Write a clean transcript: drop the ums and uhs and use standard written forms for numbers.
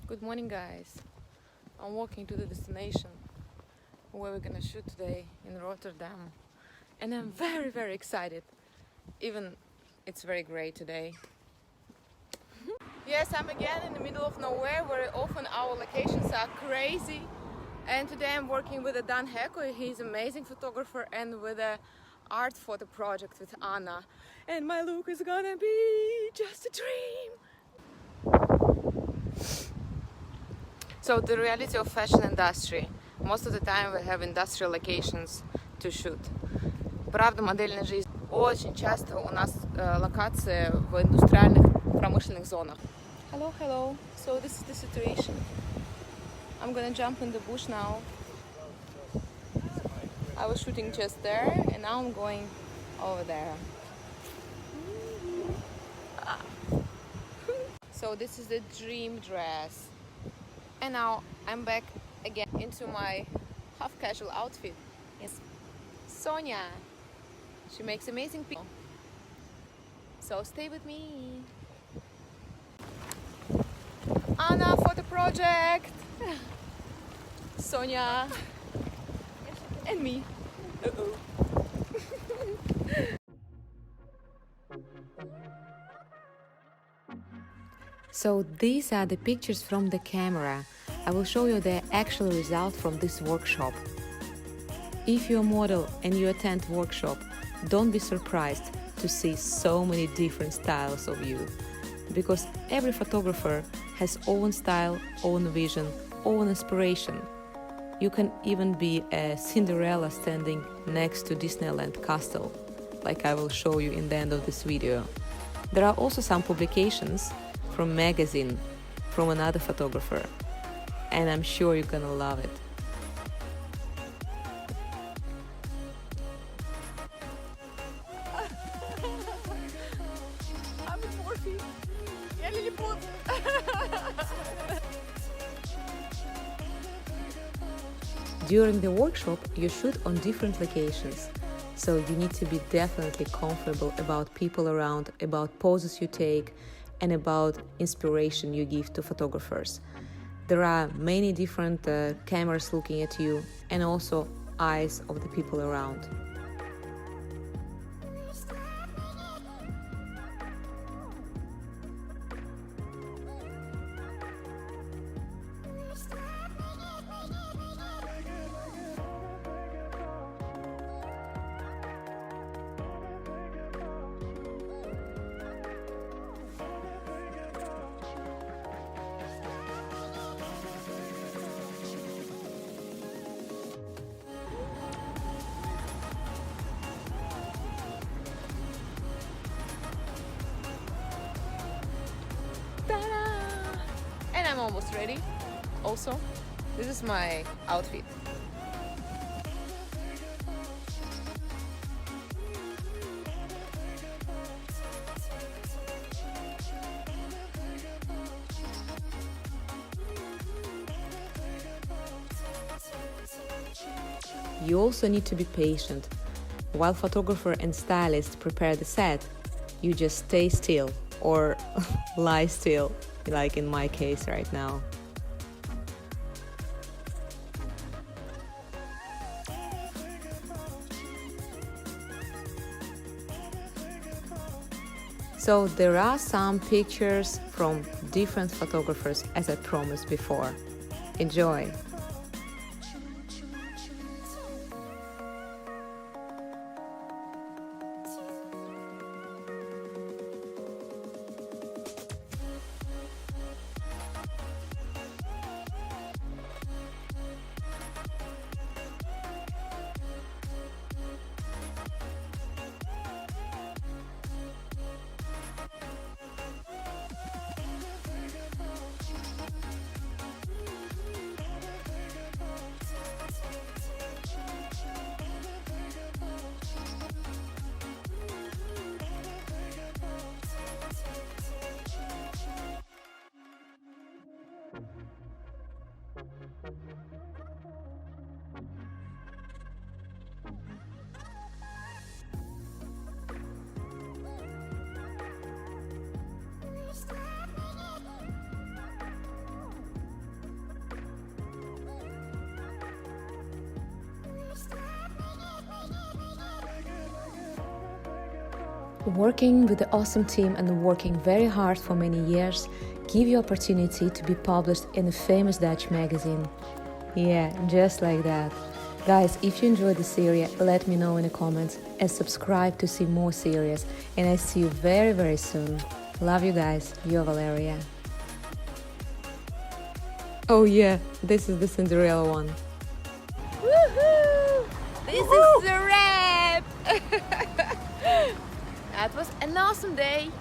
Good morning, guys. I'm walking to the destination where we're gonna shoot today in Rotterdam, and I'm very excited. Even it's very gray today. Yes, I'm again in the middle of nowhere where often our locations are crazy. And today I'm working with Dan Hecho. He's an amazing photographer, and with a art photo project with Anna. And my look is gonna be just a dream. So the reality of fashion industry. Most of the time we have industrial locations to shoot. Правда, модельная жизнь. Очень часто у нас локации в индустриальных промышленных зонах. Hello. So this is the situation. I'm gonna jump in the bush now. I was shooting just there, and now I'm going over there. So this is the dream dress. And now I'm back again into my half casual outfit. It's Sonia. She makes amazing pictures. So stay with me. Anna for the project. Sonia and me. So these are the pictures from the camera. I will show you the actual result from this workshop. If you're a model and you attend workshop, don't be surprised to see so many different styles of you, because every photographer has own style, own vision, own inspiration. You can even be a Cinderella standing next to Disneyland castle, like I will show you in the end of this video. There are also some publications from magazine from another photographer, and I'm sure you're gonna love it. I'm in Morphe. Я лилипут. During the workshop, you shoot on different locations, so you need to be definitely comfortable about people around, about poses you take, and about inspiration you give to photographers. There are many different cameras looking at you, and also eyes of the people around. Ta-da! And I'm almost ready. Also, this is my outfit. You also need to be patient. While photographer and stylist prepare the set, you just stay still or lie still, like in my case right now. So there are some pictures from different photographers, as I promised before. Enjoy! Working with the awesome team and working very hard for many years give you opportunity to be published in a famous Dutch magazine. Yeah, just like that. Guys, if you enjoyed the series, let me know in the comments and subscribe to see more series. And I see you very, very soon. Love you guys, your Valeria. Oh yeah, this is the Cinderella one. Woohoo! This is the wrap! That was an awesome day.